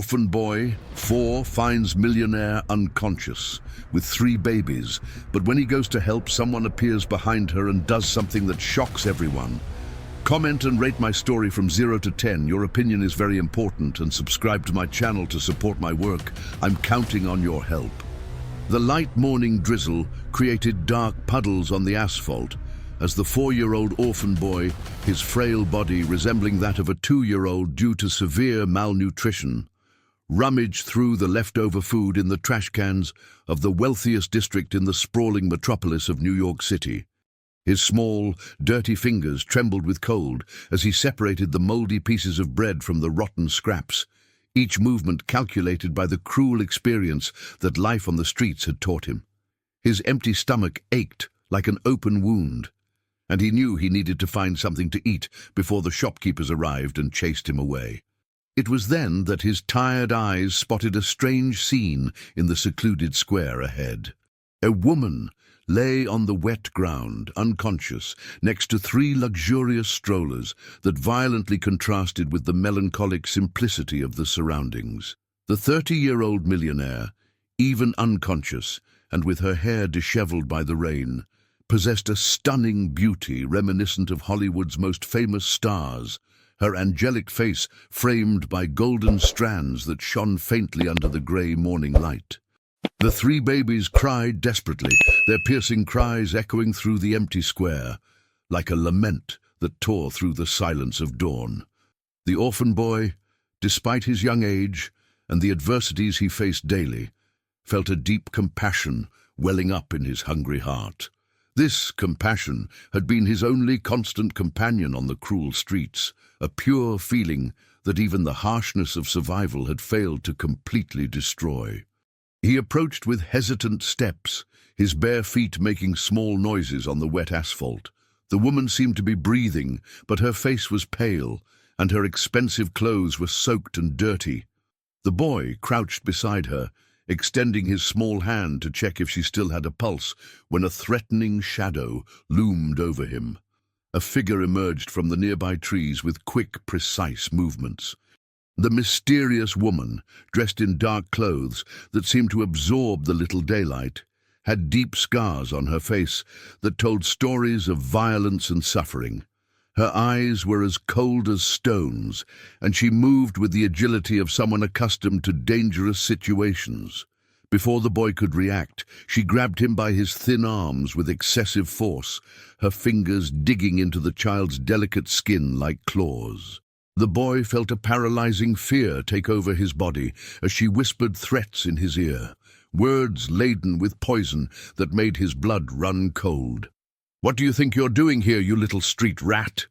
Orphan boy, 4, finds millionaire unconscious, with 3 babies, but when he goes to help, someone appears behind her and does something that shocks everyone. Comment and rate my story from 0 to 10. Your opinion is very important, and subscribe to my channel to support my work. I'm counting on your help. The light morning drizzle created dark puddles on the asphalt as the 4-year-old orphan boy, his frail body resembling that of a 2-year-old due to severe malnutrition, rummaged through the leftover food in the trash cans of the wealthiest district in the sprawling metropolis of New York City. His small, dirty fingers trembled with cold as he separated the moldy pieces of bread from the rotten scraps, each movement calculated by the cruel experience that life on the streets had taught him. His empty stomach ached like an open wound, and he knew he needed to find something to eat before the shopkeepers arrived and chased him away. It was then that his tired eyes spotted a strange scene in the secluded square ahead. A woman lay on the wet ground, unconscious, next to 3 luxurious strollers that violently contrasted with the melancholic simplicity of the surroundings. The 30-year-old millionaire, even unconscious and with her hair disheveled by the rain, possessed a stunning beauty reminiscent of Hollywood's most famous stars, her angelic face framed by golden strands that shone faintly under the grey morning light. The 3 babies cried desperately, their piercing cries echoing through the empty square, like a lament that tore through the silence of dawn. The orphan boy, despite his young age and the adversities he faced daily, felt a deep compassion welling up in his hungry heart. This compassion had been his only constant companion on the cruel streets, a pure feeling that even the harshness of survival had failed to completely destroy. He approached with hesitant steps, his bare feet making small noises on the wet asphalt. The woman seemed to be breathing, but her face was pale, and her expensive clothes were soaked and dirty. The boy crouched beside her, extending his small hand to check if she still had a pulse, when a threatening shadow loomed over him. A figure emerged from the nearby trees with quick, precise movements. The mysterious woman, dressed in dark clothes that seemed to absorb the little daylight, had deep scars on her face that told stories of violence and suffering. Her eyes were as cold as stones, and she moved with the agility of someone accustomed to dangerous situations. Before the boy could react, she grabbed him by his thin arms with excessive force, her fingers digging into the child's delicate skin like claws. The boy felt a paralyzing fear take over his body as she whispered threats in his ear, words laden with poison that made his blood run cold. "What do you think you're doing here, you little street rat?"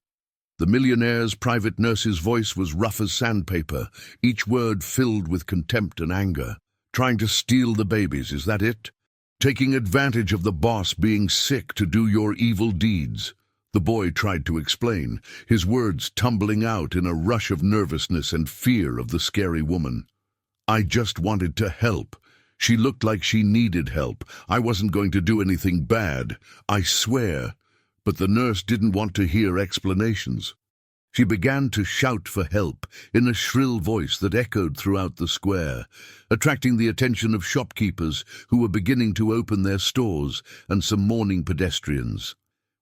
The millionaire's private nurse's voice was rough as sandpaper, each word filled with contempt and anger. "Trying to steal the babies, is that it? Taking advantage of the boss being sick to do your evil deeds?" The boy tried to explain, his words tumbling out in a rush of nervousness and fear of the scary woman. "I just wanted to help. She looked like she needed help. I wasn't going to do anything bad, I swear." But the nurse didn't want to hear explanations. She began to shout for help in a shrill voice that echoed throughout the square, attracting the attention of shopkeepers who were beginning to open their stores and some morning pedestrians.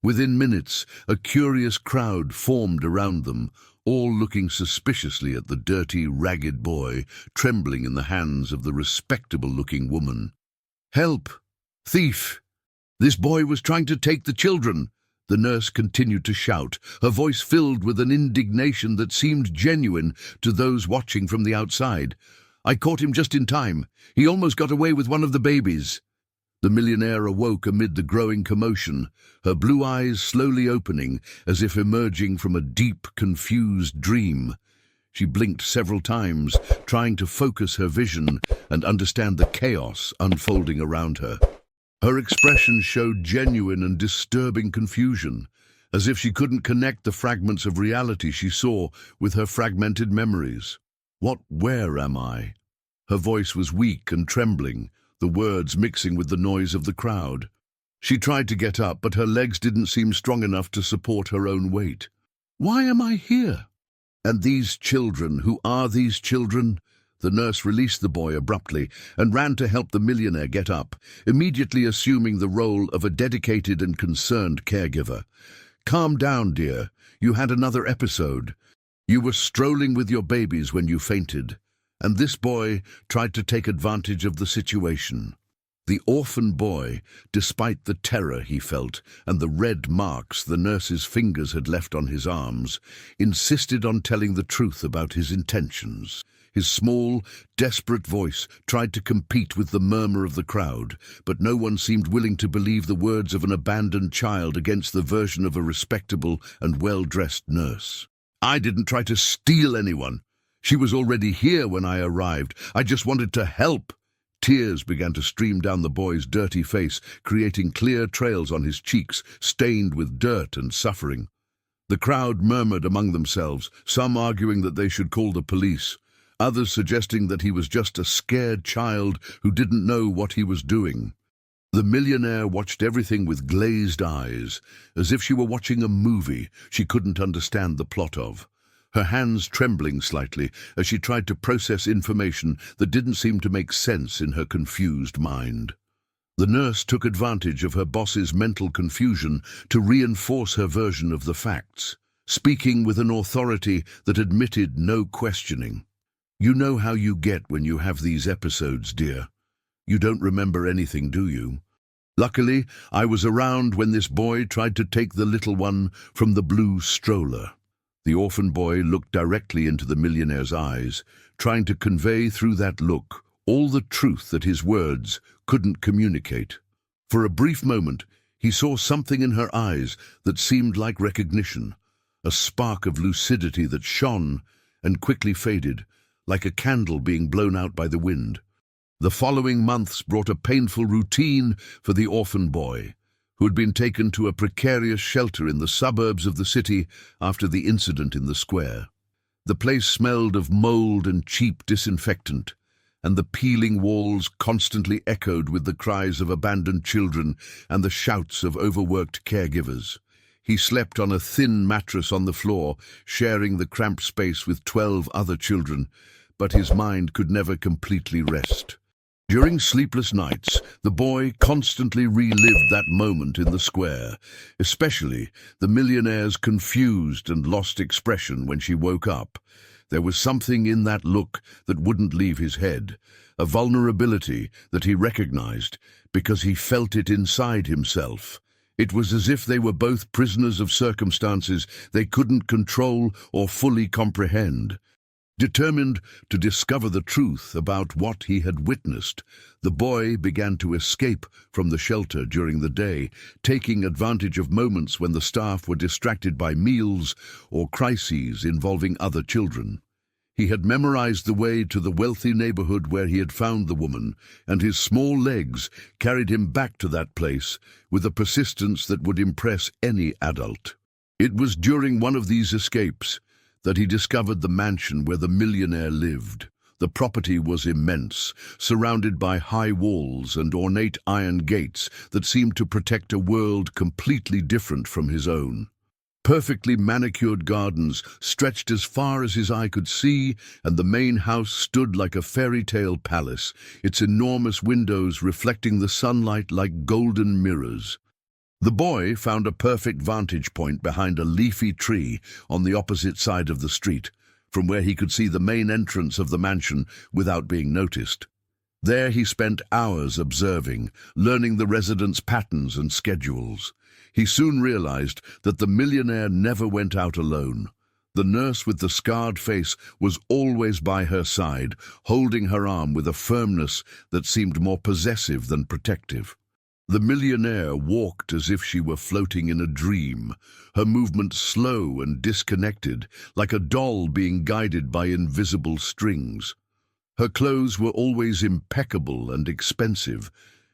Within minutes, a curious crowd formed around them, all looking suspiciously at the dirty, ragged boy, trembling in the hands of the respectable-looking woman. "Help! Thief! This boy was trying to take the children!" The nurse continued to shout, her voice filled with an indignation that seemed genuine to those watching from the outside. "I caught him just in time. He almost got away with one of the babies." The millionaire awoke amid the growing commotion, her blue eyes slowly opening as if emerging from a deep, confused dream. She blinked several times, trying to focus her vision and understand the chaos unfolding around her. Her expression showed genuine and disturbing confusion, as if she couldn't connect the fragments of reality she saw with her fragmented memories. Where am I?" Her voice was weak and trembling, the words mixing with the noise of the crowd. She tried to get up, but her legs didn't seem strong enough to support her own weight. "Why am I here? And these children, who are these children?" The nurse released the boy abruptly and ran to help the millionaire get up, immediately assuming the role of a dedicated and concerned caregiver. "Calm down, dear. You had another episode. You were strolling with your babies when you fainted, and this boy tried to take advantage of the situation." The orphan boy, despite the terror he felt and the red marks the nurse's fingers had left on his arms, insisted on telling the truth about his intentions. His small, desperate voice tried to compete with the murmur of the crowd, but no one seemed willing to believe the words of an abandoned child against the version of a respectable and well-dressed nurse. "I didn't try to steal anyone. She was already here when I arrived. I just wanted to help." Tears began to stream down the boy's dirty face, creating clear trails on his cheeks, stained with dirt and suffering. The crowd murmured among themselves, some arguing that they should call the police, others suggesting that he was just a scared child who didn't know what he was doing. The millionaire watched everything with glazed eyes, as if she were watching a movie she couldn't understand the plot of, her hands trembling slightly as she tried to process information that didn't seem to make sense in her confused mind. The nurse took advantage of her boss's mental confusion to reinforce her version of the facts, speaking with an authority that admitted no questioning. "You know how you get when you have these episodes, dear. You don't remember anything, do you? Luckily, I was around when this boy tried to take the little one from the blue stroller." The orphan boy looked directly into the millionaire's eyes, trying to convey through that look all the truth that his words couldn't communicate. For a brief moment, he saw something in her eyes that seemed like recognition, a spark of lucidity that shone and quickly faded, like a candle being blown out by the wind. The following months brought a painful routine for the orphan boy, who had been taken to a precarious shelter in the suburbs of the city after the incident in the square. The place smelled of mold and cheap disinfectant, and the peeling walls constantly echoed with the cries of abandoned children and the shouts of overworked caregivers. He slept on a thin mattress on the floor, sharing the cramped space with 12 other children, but his mind could never completely rest. During sleepless nights, the boy constantly relived that moment in the square, especially the millionaire's confused and lost expression when she woke up. There was something in that look that wouldn't leave his head, a vulnerability that he recognized because he felt it inside himself. It was as if they were both prisoners of circumstances they couldn't control or fully comprehend. Determined to discover the truth about what he had witnessed, the boy began to escape from the shelter during the day, taking advantage of moments when the staff were distracted by meals or crises involving other children. He had memorized the way to the wealthy neighborhood where he had found the woman, and his small legs carried him back to that place with a persistence that would impress any adult. It was during one of these escapes that he discovered the mansion where the millionaire lived. The property was immense, surrounded by high walls and ornate iron gates that seemed to protect a world completely different from his own. Perfectly manicured gardens stretched as far as his eye could see, and the main house stood like a fairy tale palace, its enormous windows reflecting the sunlight like golden mirrors. The boy found a perfect vantage point behind a leafy tree on the opposite side of the street, from where he could see the main entrance of the mansion without being noticed. There he spent hours observing, learning the residents' patterns and schedules. He soon realized that the millionaire never went out alone. The nurse with the scarred face was always by her side, holding her arm with a firmness that seemed more possessive than protective. The millionaire walked as if she were floating in a dream, her movements slow and disconnected, like a doll being guided by invisible strings. Her clothes were always impeccable and expensive,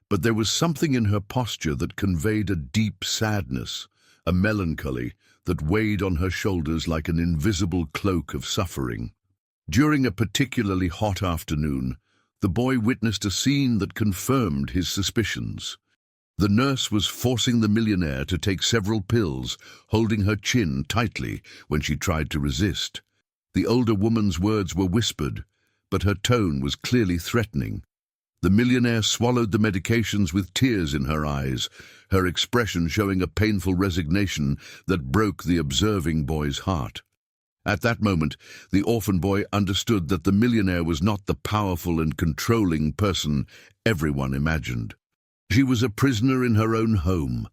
but there was something in her posture that conveyed a deep sadness, a melancholy that weighed on her shoulders like an invisible cloak of suffering. During a particularly hot afternoon, the boy witnessed a scene that confirmed his suspicions. The nurse was forcing the millionaire to take several pills, holding her chin tightly when she tried to resist. The older woman's words were whispered, but her tone was clearly threatening. The millionaire swallowed the medications with tears in her eyes, her expression showing a painful resignation that broke the observing boy's heart. At that moment, the orphan boy understood that the millionaire was not the powerful and controlling person everyone imagined. She was a prisoner in her own home,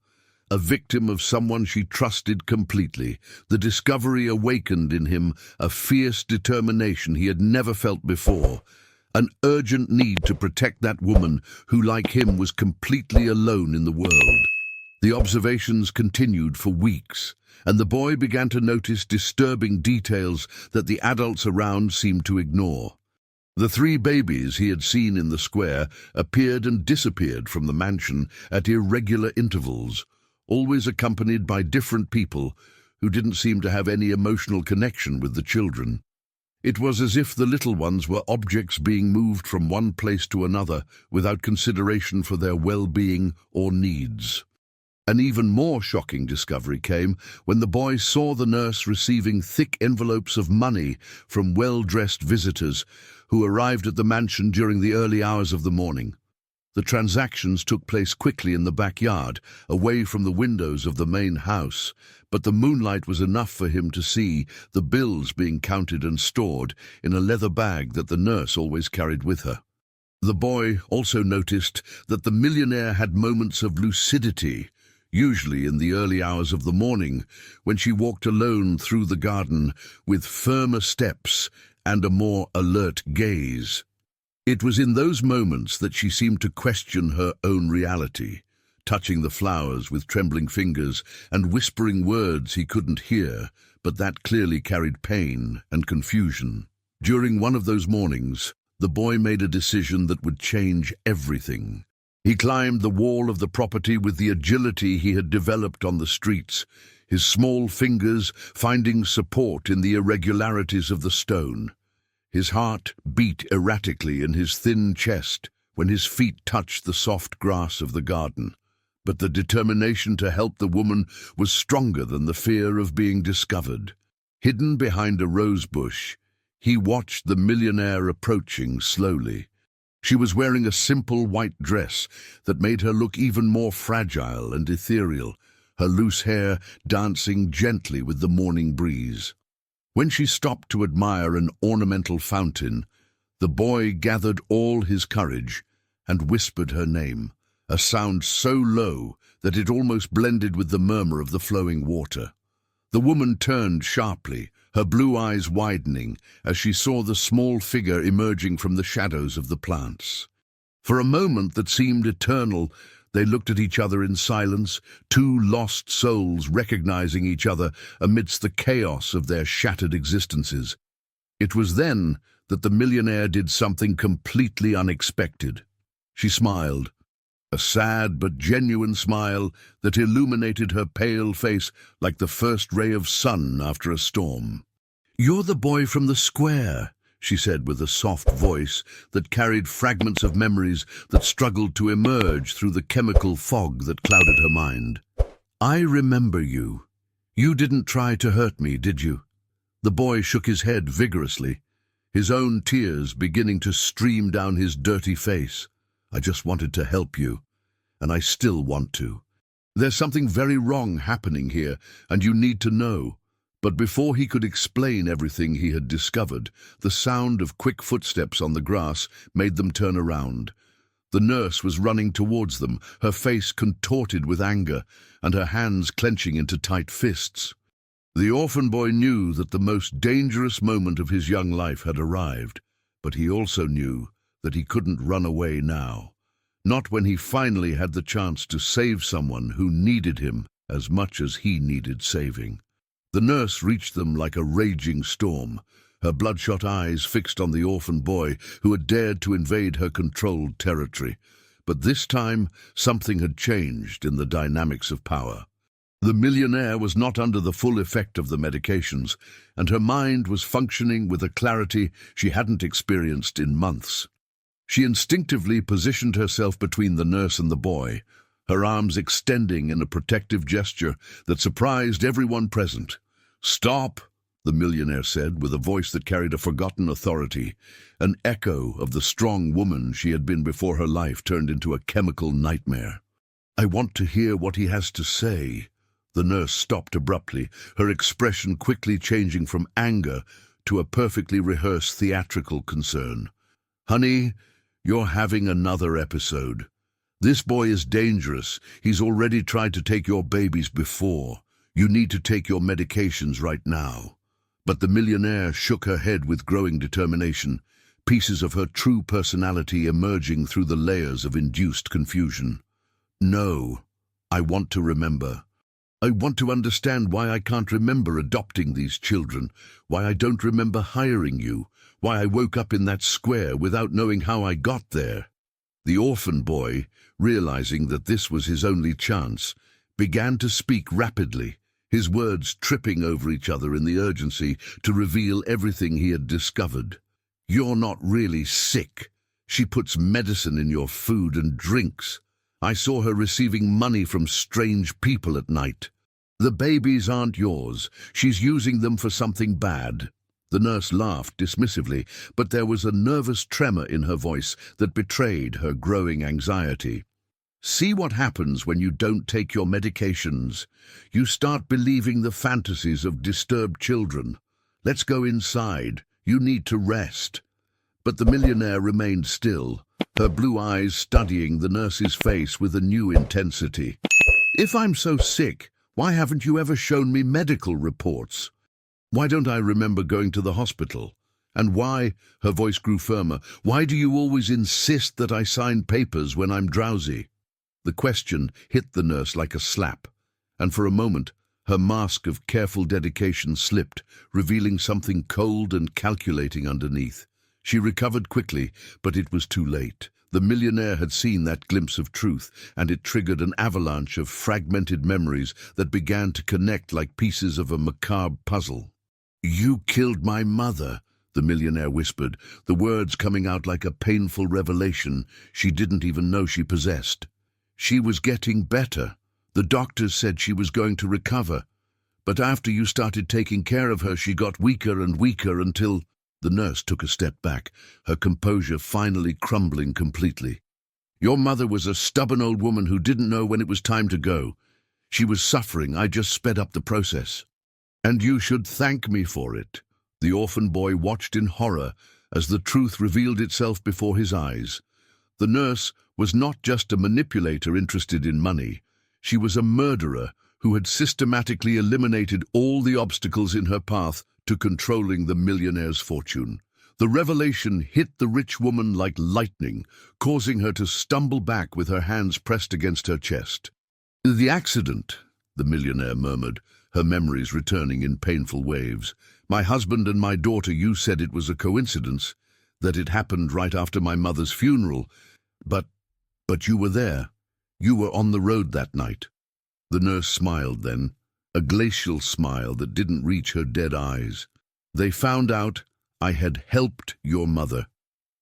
a victim of someone she trusted completely. The discovery awakened in him a fierce determination he had never felt before, an urgent need to protect that woman who, like him, was completely alone in the world. The observations continued for weeks, and the boy began to notice disturbing details that the adults around seemed to ignore. The 3 babies he had seen in the square appeared and disappeared from the mansion at irregular intervals, always accompanied by different people who didn't seem to have any emotional connection with the children. It was as if the little ones were objects being moved from one place to another without consideration for their well-being or needs. An even more shocking discovery came when the boy saw the nurse receiving thick envelopes of money from well-dressed visitors who arrived at the mansion during the early hours of the morning. The transactions took place quickly in the backyard, away from the windows of the main house, but the moonlight was enough for him to see the bills being counted and stored in a leather bag that the nurse always carried with her. The boy also noticed that the millionaire had moments of lucidity, usually in the early hours of the morning, when she walked alone through the garden with firmer steps and a more alert gaze. It was in those moments that she seemed to question her own reality, touching the flowers with trembling fingers and whispering words he couldn't hear, but that clearly carried pain and confusion. During one of those mornings, the boy made a decision that would change everything. He climbed the wall of the property with the agility he had developed on the streets, his small fingers finding support in the irregularities of the stone. His heart beat erratically in his thin chest when his feet touched the soft grass of the garden. But the determination to help the woman was stronger than the fear of being discovered. Hidden behind a rose bush, he watched the millionaire approaching slowly. She was wearing a simple white dress that made her look even more fragile and ethereal, her loose hair dancing gently with the morning breeze. When she stopped to admire an ornamental fountain, the boy gathered all his courage and whispered her name, a sound so low that it almost blended with the murmur of the flowing water. The woman turned sharply, her blue eyes widening as she saw the small figure emerging from the shadows of the plants. For a moment that seemed eternal, they looked at each other in silence, 2 lost souls recognizing each other amidst the chaos of their shattered existences. It was then that the millionaire did something completely unexpected. She smiled, a sad but genuine smile that illuminated her pale face like the first ray of sun after a storm. "You're the boy from the square," she said with a soft voice that carried fragments of memories that struggled to emerge through the chemical fog that clouded her mind. "I remember you. You didn't try to hurt me, did you?" The boy shook his head vigorously, his own tears beginning to stream down his dirty face. "I just wanted to help you, and I still want to. There's something very wrong happening here, and you need to know." But before he could explain everything he had discovered, the sound of quick footsteps on the grass made them turn around. The nurse was running towards them, her face contorted with anger, and her hands clenching into tight fists. The orphan boy knew that the most dangerous moment of his young life had arrived, but he also knew that he couldn't run away now. Not when he finally had the chance to save someone who needed him as much as he needed saving. The nurse reached them like a raging storm, her bloodshot eyes fixed on the orphan boy who had dared to invade her controlled territory. But this time, something had changed in the dynamics of power. The millionaire was not under the full effect of the medications, and her mind was functioning with a clarity she hadn't experienced in months. She instinctively positioned herself between the nurse and the boy, her arms extending in a protective gesture that surprised everyone present. "Stop!" the millionaire said, with a voice that carried a forgotten authority, an echo of the strong woman she had been before her life turned into a chemical nightmare. "I want to hear what he has to say." The nurse stopped abruptly, her expression quickly changing from anger to a perfectly rehearsed theatrical concern. "Honey, you're having another episode. This boy is dangerous. He's already tried to take your babies before. You need to take your medications right now." But the millionaire shook her head with growing determination, pieces of her true personality emerging through the layers of induced confusion. "No, I want to remember. I want to understand why I can't remember adopting these children, why I don't remember hiring you, why I woke up in that square without knowing how I got there." The orphan boy, realizing that this was his only chance, began to speak rapidly, his words tripping over each other in the urgency to reveal everything he had discovered. "You're not really sick. She puts medicine in your food and drinks. I saw her receiving money from strange people at night. The babies aren't yours. She's using them for something bad." The nurse laughed dismissively, but there was a nervous tremor in her voice that betrayed her growing anxiety. "See what happens when you don't take your medications. You start believing the fantasies of disturbed children. Let's go inside. You need to rest." But the millionaire remained still, her blue eyes studying the nurse's face with a new intensity. "If I'm so sick, why haven't you ever shown me medical reports? Why don't I remember going to the hospital? And why," her voice grew firmer, "why do you always insist that I sign papers when I'm drowsy?" The question hit the nurse like a slap, and for a moment her mask of careful dedication slipped, revealing something cold and calculating underneath. She recovered quickly, but it was too late. The millionaire had seen that glimpse of truth, and it triggered an avalanche of fragmented memories that began to connect like pieces of a macabre puzzle. "You killed my mother," the millionaire whispered, the words coming out like a painful revelation she didn't even know she possessed. "She was getting better. The doctors said she was going to recover. But after you started taking care of her, she got weaker and weaker until—" The nurse took a step back, her composure finally crumbling completely. "Your mother was a stubborn old woman who didn't know when it was time to go. She was suffering. I just sped up the process. And you should thank me for it." The orphan boy watched in horror as the truth revealed itself before his eyes. The nurse was not just a manipulator interested in money. She was a murderer who had systematically eliminated all the obstacles in her path to controlling the millionaire's fortune. The revelation hit the rich woman like lightning, causing her to stumble back with her hands pressed against her chest. "The accident," the millionaire murmured, her memories returning in painful waves. "My husband and my daughter, you said it was a coincidence, that it happened right after my mother's funeral. But you were there. You were on the road that night." The nurse smiled then, a glacial smile that didn't reach her dead eyes. "They found out I had helped your mother.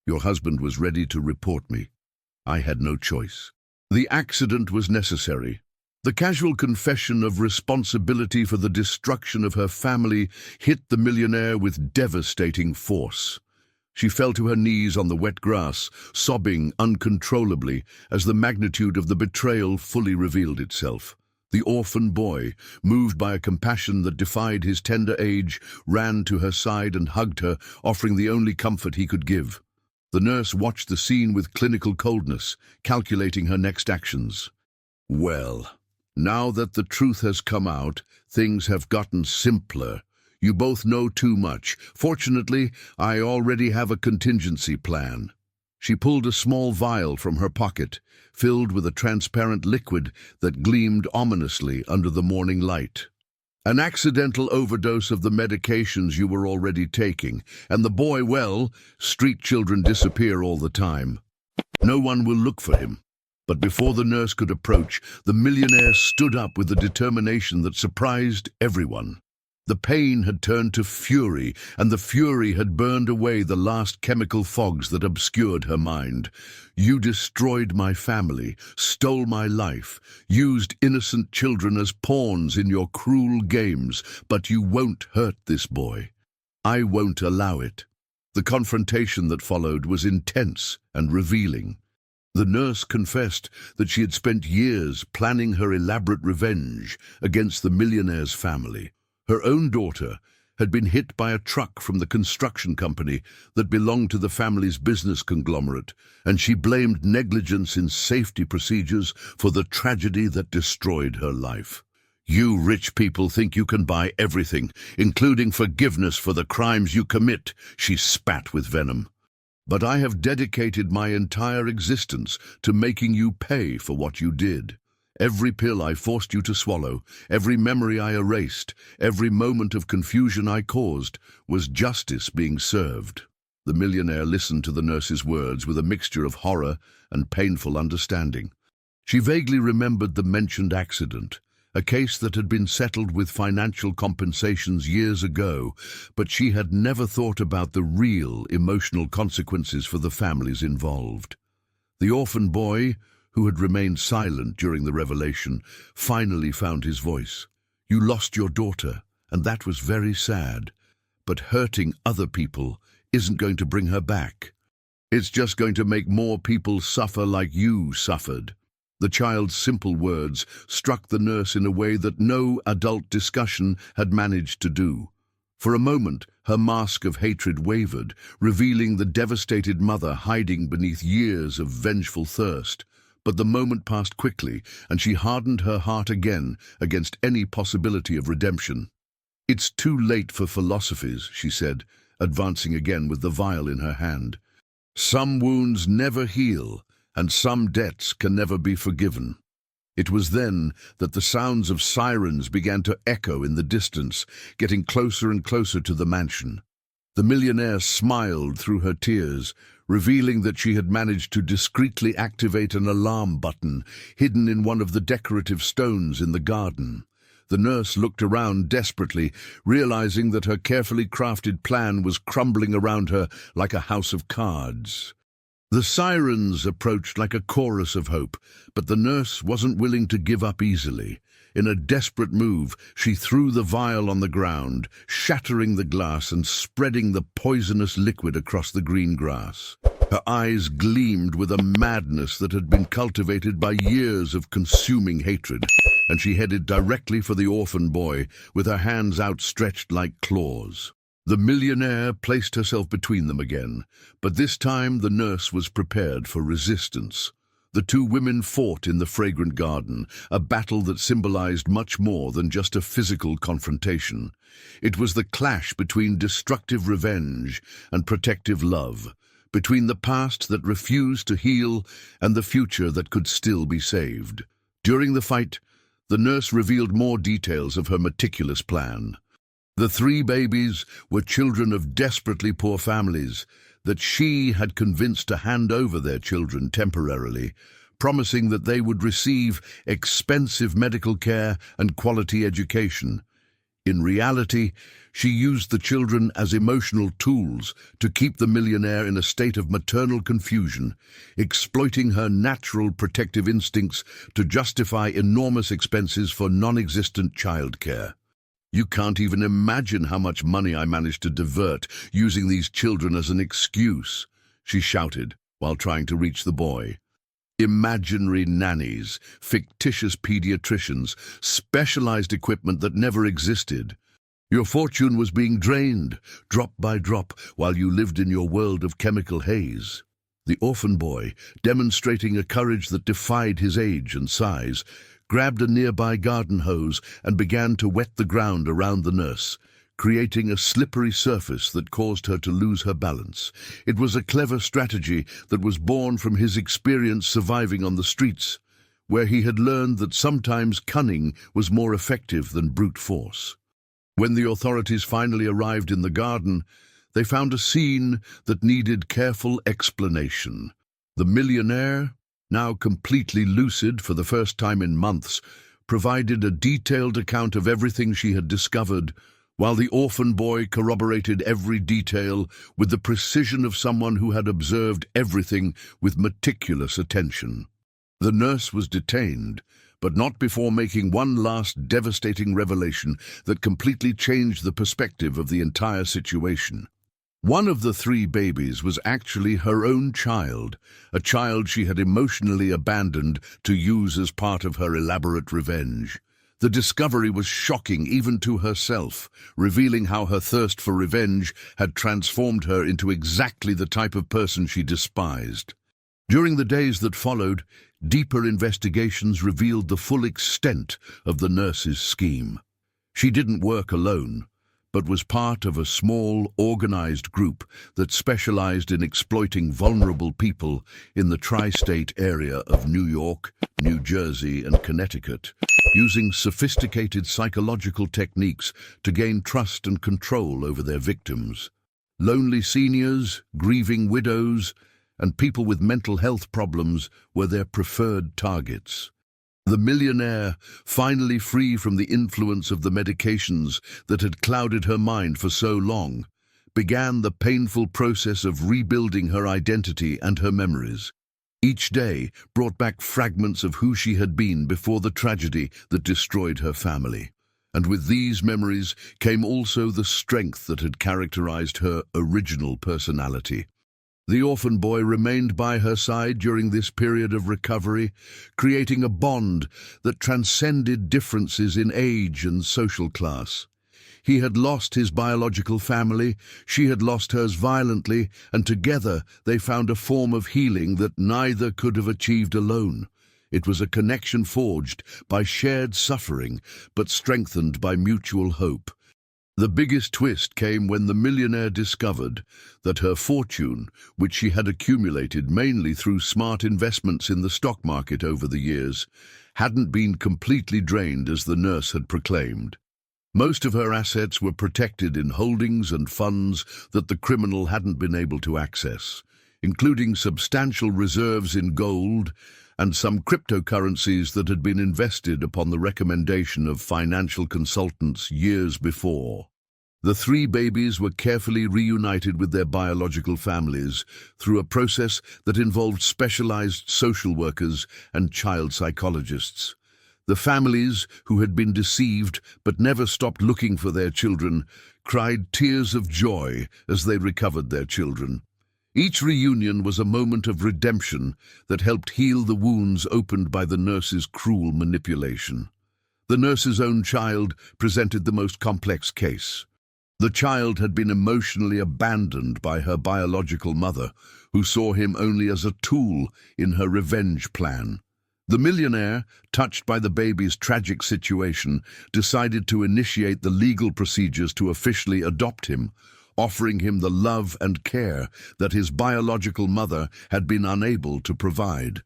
Your husband was ready to report me. I had no choice. The accident was necessary." The casual confession of responsibility for the destruction of her family hit the millionaire with devastating force. She fell to her knees on the wet grass, sobbing uncontrollably as the magnitude of the betrayal fully revealed itself. The orphan boy, moved by a compassion that defied his tender age, ran to her side and hugged her, offering the only comfort he could give. The nurse watched the scene with clinical coldness, calculating her next actions. "Well, now that the truth has come out, things have gotten simpler. You both know too much. Fortunately, I already have a contingency plan." She pulled a small vial from her pocket, filled with a transparent liquid that gleamed ominously under the morning light. "An accidental overdose of the medications you were already taking, and the boy, well, street children disappear all the time. No one will look for him." But before the nurse could approach, the millionaire stood up with a determination that surprised everyone. The pain had turned to fury, and the fury had burned away the last chemical fogs that obscured her mind. You destroyed my family, stole my life, used innocent children as pawns in your cruel games, but you won't hurt this boy. I won't allow it. The confrontation that followed was intense and revealing. The nurse confessed that she had spent years planning her elaborate revenge against the millionaire's family. Her own daughter had been hit by a truck from the construction company that belonged to the family's business conglomerate, and she blamed negligence in safety procedures for the tragedy that destroyed her life. You rich people think you can buy everything, including forgiveness for the crimes you commit, she spat with venom. But I have dedicated my entire existence to making you pay for what you did. Every pill I forced you to swallow, every memory I erased, every moment of confusion I caused, was justice being served. The millionaire listened to the nurse's words with a mixture of horror and painful understanding. She vaguely remembered the mentioned accident, a case that had been settled with financial compensations years ago, but she had never thought about the real emotional consequences for the families involved. The orphan boy, who had remained silent during the revelation, finally found his voice. You lost your daughter, and that was very sad. But hurting other people isn't going to bring her back. It's just going to make more people suffer like you suffered. The child's simple words struck the nurse in a way that no adult discussion had managed to do. For a moment, her mask of hatred wavered, revealing the devastated mother hiding beneath years of vengeful thirst. But the moment passed quickly, and she hardened her heart again against any possibility of redemption. It's too late for philosophies, she said, advancing again with the vial in her hand. Some wounds never heal, and some debts can never be forgiven. It was then that the sounds of sirens began to echo in the distance, getting closer and closer to the mansion. The millionaire smiled through her tears, revealing that she had managed to discreetly activate an alarm button hidden in one of the decorative stones in the garden. The nurse looked around desperately, realizing that her carefully crafted plan was crumbling around her like a house of cards. The sirens approached like a chorus of hope, but the nurse wasn't willing to give up easily. In a desperate move, she threw the vial on the ground, shattering the glass and spreading the poisonous liquid across the green grass. Her eyes gleamed with a madness that had been cultivated by years of consuming hatred, and she headed directly for the orphan boy, with her hands outstretched like claws. The millionaire placed herself between them again, but this time the nurse was prepared for resistance. The two women fought in the fragrant garden, a battle that symbolized much more than just a physical confrontation. It was the clash between destructive revenge and protective love, between the past that refused to heal and the future that could still be saved. During the fight, the nurse revealed more details of her meticulous plan. The three babies were children of desperately poor families that she had convinced to hand over their children temporarily, promising that they would receive expensive medical care and quality education. In reality, she used the children as emotional tools to keep the millionaire in a state of maternal confusion, exploiting her natural protective instincts to justify enormous expenses for non-existent childcare. You can't even imagine how much money I managed to divert using these children as an excuse, she shouted while trying to reach the boy. Imaginary nannies, fictitious pediatricians, specialized equipment that never existed. Your fortune was being drained, drop by drop, while you lived in your world of chemical haze. The orphan boy, demonstrating a courage that defied his age and size, grabbed a nearby garden hose and began to wet the ground around the nurse, creating a slippery surface that caused her to lose her balance. It was a clever strategy that was born from his experience surviving on the streets, where he had learned that sometimes cunning was more effective than brute force. When the authorities finally arrived in the garden, they found a scene that needed careful explanation. The millionaire, now completely lucid for the first time in months, provided a detailed account of everything she had discovered, while the orphan boy corroborated every detail with the precision of someone who had observed everything with meticulous attention. The nurse was detained, but not before making one last devastating revelation that completely changed the perspective of the entire situation. One of the 3 babies was actually her own child, a child she had emotionally abandoned to use as part of her elaborate revenge. The discovery was shocking even to herself, revealing how her thirst for revenge had transformed her into exactly the type of person she despised. During the days that followed, deeper investigations revealed the full extent of the nurse's scheme. She didn't work alone, but was part of a small, organized group that specialized in exploiting vulnerable people in the tri-state area of New York, New Jersey, and Connecticut, using sophisticated psychological techniques to gain trust and control over their victims. Lonely seniors, grieving widows, and people with mental health problems were their preferred targets. The millionaire, finally free from the influence of the medications that had clouded her mind for so long, began the painful process of rebuilding her identity and her memories. Each day brought back fragments of who she had been before the tragedy that destroyed her family. And with these memories came also the strength that had characterized her original personality. The orphan boy remained by her side during this period of recovery, creating a bond that transcended differences in age and social class. He had lost his biological family, she had lost hers violently, and together they found a form of healing that neither could have achieved alone. It was a connection forged by shared suffering, but strengthened by mutual hope. The biggest twist came when the millionaire discovered that her fortune, which she had accumulated mainly through smart investments in the stock market over the years, hadn't been completely drained as the nurse had proclaimed. Most of her assets were protected in holdings and funds that the criminal hadn't been able to access, including substantial reserves in gold and some cryptocurrencies that had been invested upon the recommendation of financial consultants years before. The 3 babies were carefully reunited with their biological families through a process that involved specialized social workers and child psychologists. The families, who had been deceived but never stopped looking for their children, cried tears of joy as they recovered their children. Each reunion was a moment of redemption that helped heal the wounds opened by the nurse's cruel manipulation. The nurse's own child presented the most complex case. The child had been emotionally abandoned by her biological mother, who saw him only as a tool in her revenge plan. The millionaire, touched by the baby's tragic situation, decided to initiate the legal procedures to officially adopt him, offering him the love and care that his biological mother had been unable to provide.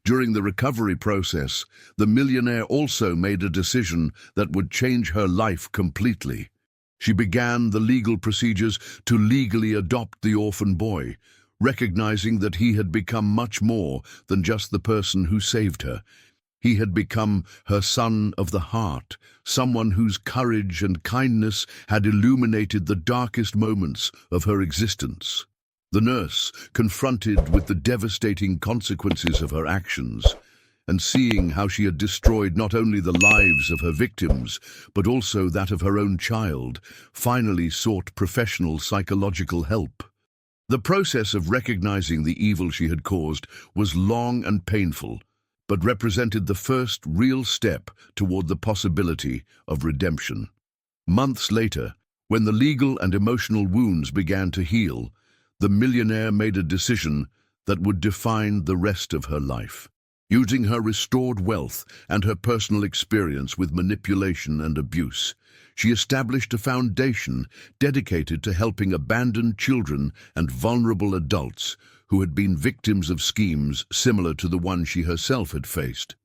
During the recovery process, the millionaire also made a decision that would change her life completely. She began the legal procedures to legally adopt the orphan boy, recognizing that he had become much more than just the person who saved her. He had become her son of the heart, someone whose courage and kindness had illuminated the darkest moments of her existence. The nurse, confronted with the devastating consequences of her actions, and seeing how she had destroyed not only the lives of her victims, but also that of her own child, finally sought professional psychological help. The process of recognizing the evil she had caused was long and painful, but represented the first real step toward the possibility of redemption. Months later, when the legal and emotional wounds began to heal, the millionaire made a decision that would define the rest of her life. Using her restored wealth and her personal experience with manipulation and abuse, she established a foundation dedicated to helping abandoned children and vulnerable adults who had been victims of schemes similar to the one she herself had faced.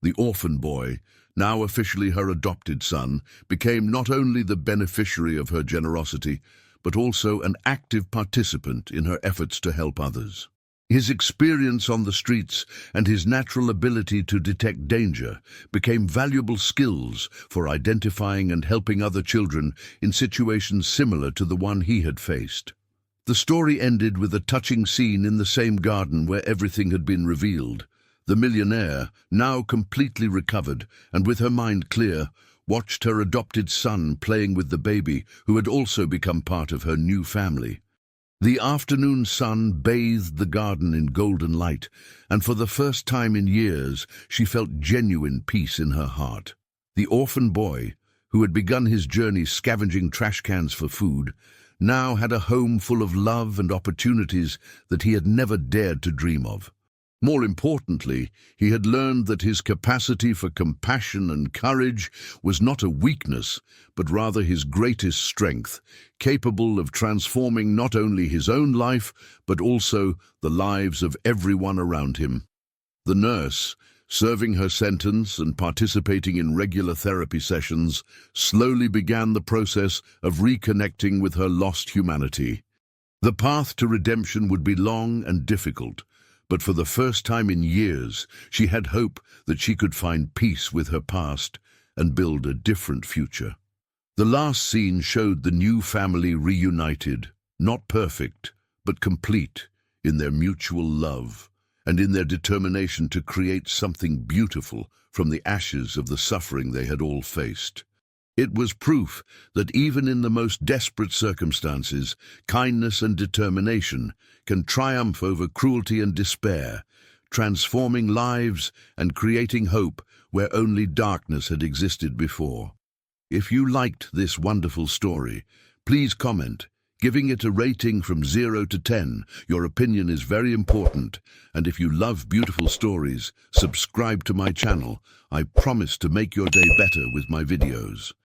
The orphan boy, now officially her adopted son, became not only the beneficiary of her generosity, but also an active participant in her efforts to help others. His experience on the streets and his natural ability to detect danger became valuable skills for identifying and helping other children in situations similar to the one he had faced. The story ended with a touching scene in the same garden where everything had been revealed. The millionaire, now completely recovered and with her mind clear, watched her adopted son playing with the baby who had also become part of her new family. The afternoon sun bathed the garden in golden light, and for the first time in years she felt genuine peace in her heart. The orphan boy, who had begun his journey scavenging trash cans for food, now had a home full of love and opportunities that he had never dared to dream of. More importantly, he had learned that his capacity for compassion and courage was not a weakness, but rather his greatest strength, capable of transforming not only his own life, but also the lives of everyone around him. The nurse, serving her sentence and participating in regular therapy sessions, slowly began the process of reconnecting with her lost humanity. The path to redemption would be long and difficult, but for the first time in years, she had hope that she could find peace with her past and build a different future. The last scene showed the new family reunited, not perfect, but complete in their mutual love and in their determination to create something beautiful from the ashes of the suffering they had all faced. It was proof that even in the most desperate circumstances, kindness and determination can triumph over cruelty and despair, transforming lives and creating hope where only darkness had existed before. If you liked this wonderful story, please comment, giving it a rating from 0 to 10. Your opinion is very important, and if you love beautiful stories, subscribe to my channel. I promise to make your day better with my videos.